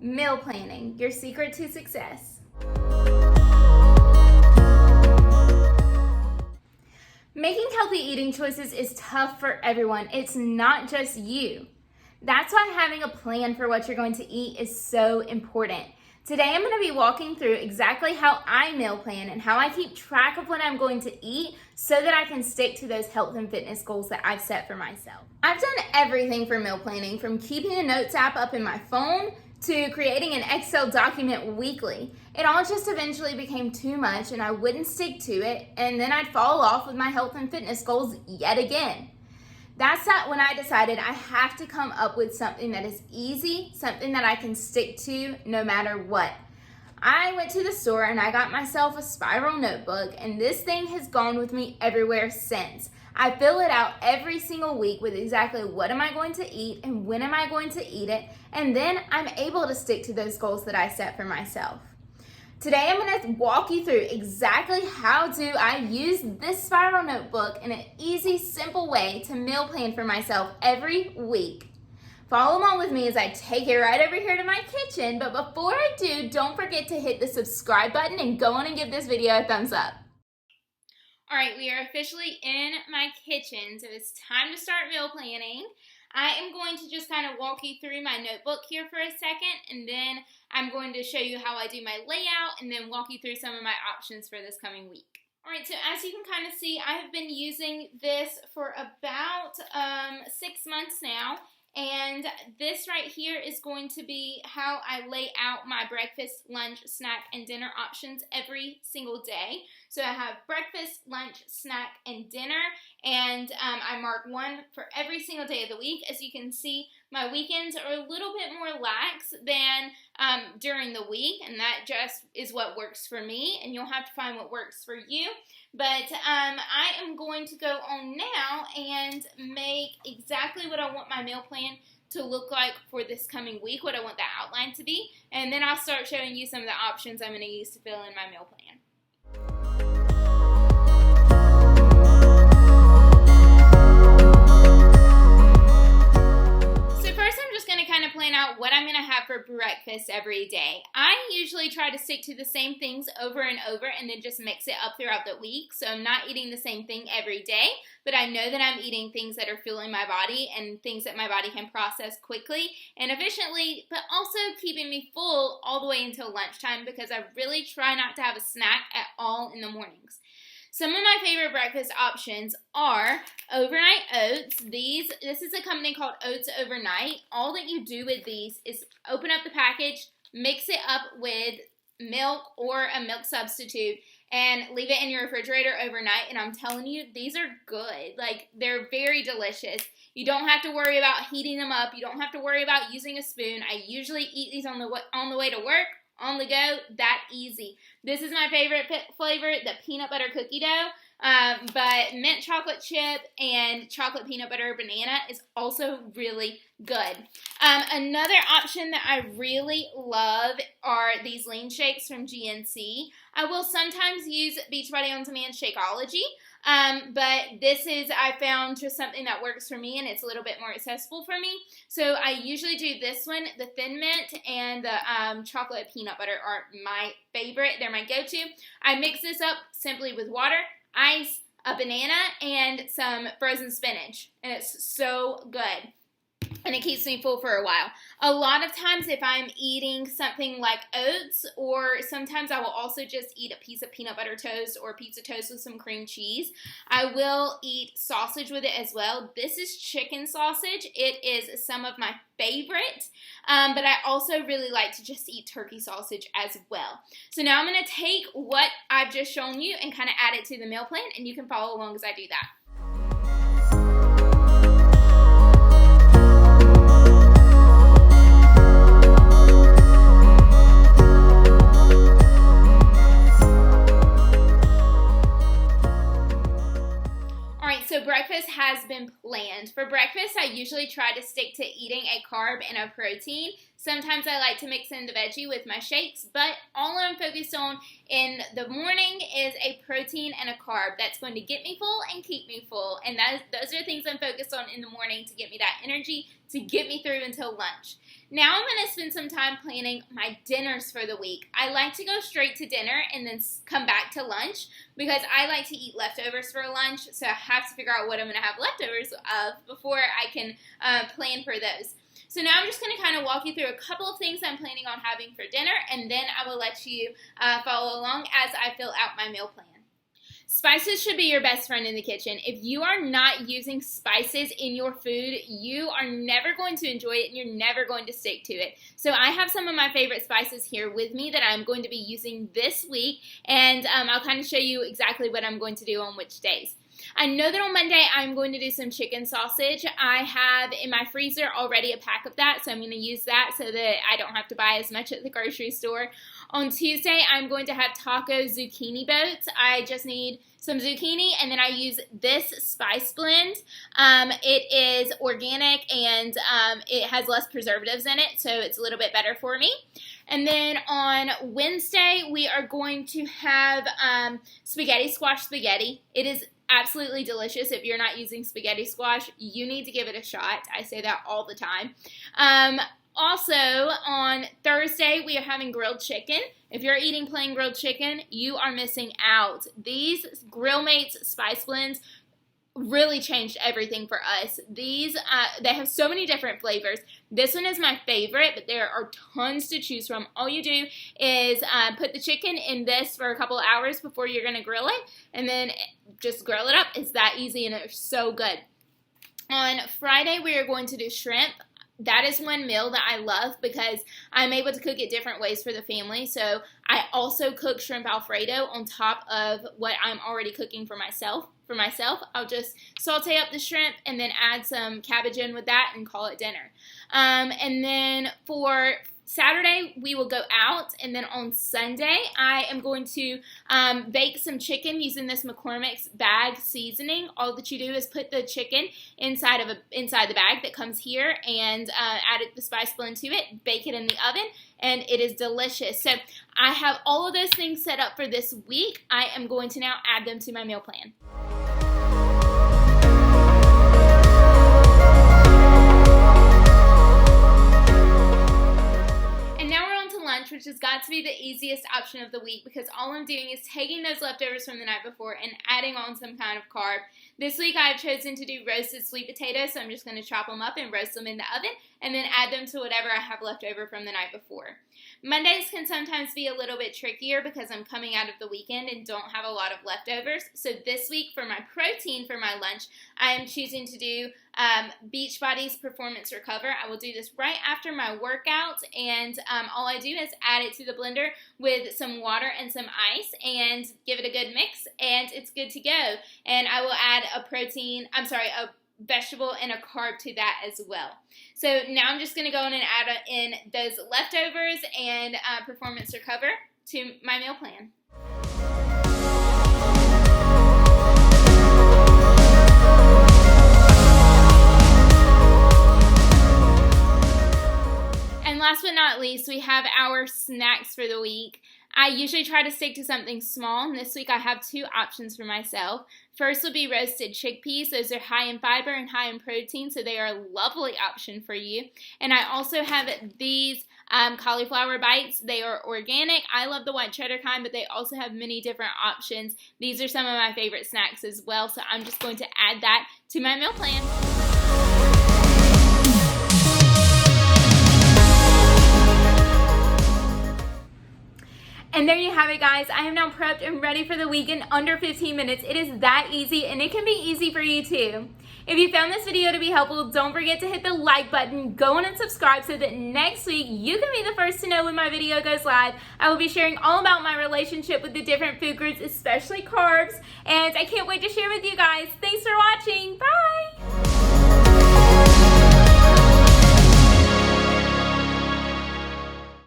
Meal planning, your secret to success. Making healthy eating choices is tough for everyone. It's not just you. That's why having a plan for what you're going to eat is so important. Today I'm going to be walking through exactly how I meal plan and how I keep track of what I'm going to eat so that I can stick to those health and fitness goals that I've set for myself. I've done everything for meal planning, from keeping a notes app up in my phone to creating an Excel document weekly. It all just eventually became too much and I wouldn't stick to it, and then I'd fall off with my health and fitness goals yet again. That's not when I decided I have to come up with something that is easy, something that I can stick to no matter what. I went to the store and I got myself a spiral notebook, and this thing has gone with me everywhere since. I fill it out every single week with exactly what am I going to eat and when am I going to eat it, and then I'm able to stick to those goals that I set for myself. Today I'm going to walk you through exactly how do I use this spiral notebook in an easy, simple way to meal plan for myself every week. Follow along with me as I take it right over here to my kitchen, but before I do, don't forget to hit the subscribe button and go on and give this video a thumbs up. All right, we are officially in my kitchen, so it's time to start meal planning. I am going to just kind of walk you through my notebook here for a second, and then I'm going to show you how I do my layout and then walk you through some of my options for this coming week. All right, so as you can kind of see, I have been using this for about 6 months now. And this right here is going to be how I lay out my breakfast, lunch, snack, and dinner options every single day. So I have breakfast, lunch, snack, and dinner, and I mark one for every single day of the week. As you can see, my weekends are a little bit more lax than during the week, and that just is what works for me, and you'll have to find what works for you. But I am going to go on now and make exactly what I want my meal plan to look like for this coming week, what I want that outline to be, and then I'll start showing you some of the options I'm going to use to fill in my meal plan. Plan out what I'm going to have for breakfast every day. I usually try to stick to the same things over and over and then just mix it up throughout the week. So I'm not eating the same thing every day, but I know that I'm eating things that are filling my body and things that my body can process quickly and efficiently, but also keeping me full all the way until lunchtime, because I really try not to have a snack at all in the mornings. Some of my favorite breakfast options are overnight oats. This is a company called Oats Overnight. All that you do with these is open up the package, mix it up with milk or a milk substitute, and leave it in your refrigerator overnight. And I'm telling you, these are good. Like, they're very delicious. You don't have to worry about heating them up. You don't have to worry about using a spoon. I usually eat these on the way to work. On the go, that easy. This is my favorite flavor, the peanut butter cookie dough, but mint chocolate chip and chocolate peanut butter banana is also really good. Another option that I really love are these lean shakes from GNC. I will sometimes use Beachbody On Demand Shakeology, but this is, I found, just something that works for me, and it's a little bit more accessible for me. So I usually do this one. The Thin Mint and the chocolate peanut butter are my favorite. They're my go-to. I mix this up simply with water, ice, a banana, and some frozen spinach, and it's so good. And it keeps me full for a while. A lot of times if I'm eating something like oats, or sometimes I will also just eat a piece of peanut butter toast or pizza toast with some cream cheese, I will eat sausage with it as well. This is chicken sausage. It is some of my favorite, but I also really like to just eat turkey sausage as well. So now I'm going to take what I've just shown you and kind of add it to the meal plan, and you can follow along as I do that. So breakfast has been planned. For breakfast, I usually try to stick to eating a carb and a protein. Sometimes I like to mix in the veggie with my shakes, but all I'm focused on in the morning is a protein and a carb that's going to get me full and keep me full. And those are things I'm focused on in the morning to get me that energy to get me through until lunch. Now I'm going to spend some time planning my dinners for the week. I like to go straight to dinner and then come back to lunch because I like to eat leftovers for lunch, so I have to figure out what I'm going to have leftovers of before I can plan for those. So now I'm just going to kind of walk you through a couple of things I'm planning on having for dinner, and then I will let you follow along as I fill out my meal plan. Spices should be your best friend in the kitchen. If you are not using spices in your food, you are never going to enjoy it and you're never going to stick to it. So I have some of my favorite spices here with me that I'm going to be using this week, and I'll kind of show you exactly what I'm going to do on which days. I know that on Monday I'm going to do some chicken sausage. I have in my freezer already a pack of that, so I'm going to use that so that I don't have to buy as much at the grocery store. On Tuesday, I'm going to have taco zucchini boats. I just need some zucchini, and then I use this spice blend. It is organic, and it has less preservatives in it, so it's a little bit better for me. And then on Wednesday, we are going to have spaghetti squash spaghetti. It is absolutely delicious. If you're not using spaghetti squash, you need to give it a shot. I say that all the time. Also, on Thursday, we are having grilled chicken. If you're eating plain grilled chicken, you are missing out. These Grill Mates spice blends really changed everything for us. These, they have so many different flavors. This one is my favorite, but there are tons to choose from. All you do is put the chicken in this for a couple hours before you're going to grill it, and then just grill it up. It's that easy, and it's so good. On Friday, we are going to do shrimp. That is one meal that I love because I'm able to cook it different ways for the family. So I also cook shrimp Alfredo on top of what I'm already cooking for myself. I'll just saute up the shrimp and then add some cabbage in with that and call it dinner. And then for Saturday, we will go out, and then on Sunday, I am going to bake some chicken using this McCormick's bag seasoning. All that you do is put the chicken inside the bag that comes here and add the spice blend to it, bake it in the oven, and it is delicious. So I have all of those things set up for this week. I am going to now add them to my meal plan. Which has got to be the easiest option of the week because all I'm doing is taking those leftovers from the night before and adding on some kind of carb. This week I've chosen to do roasted sweet potatoes, so I'm just going to chop them up and roast them in the oven and then add them to whatever I have left over from the night before. Mondays can sometimes be a little bit trickier because I'm coming out of the weekend and don't have a lot of leftovers. So this week for my protein for my lunch, I am choosing to do Beachbody's Performance Recover. I will do this right after my workout, and all I do is add it to the blender with some water and some ice and give it a good mix, and it's good to go. And I will add a vegetable and a carb to that as well. So now I'm just going to go in and add in those leftovers and Performance Recover to my meal plan. And last but not least, we have our snacks for the week. I usually try to stick to something small, and this week I have two options for myself. First will be roasted chickpeas. Those are high in fiber and high in protein, so they are a lovely option for you. And I also have these cauliflower bites. They are organic. I love the white cheddar kind, but they also have many different options. These are some of my favorite snacks as well, so I'm just going to add that to my meal plan. And there you have it, guys. I am now prepped and ready for the week in under 15 minutes. It is that easy, and it can be easy for you too. If you found this video to be helpful, don't forget to hit the like button, go on and subscribe so that next week you can be the first to know when my video goes live. I will be sharing all about my relationship with the different food groups, especially carbs, and I can't wait to share with you guys.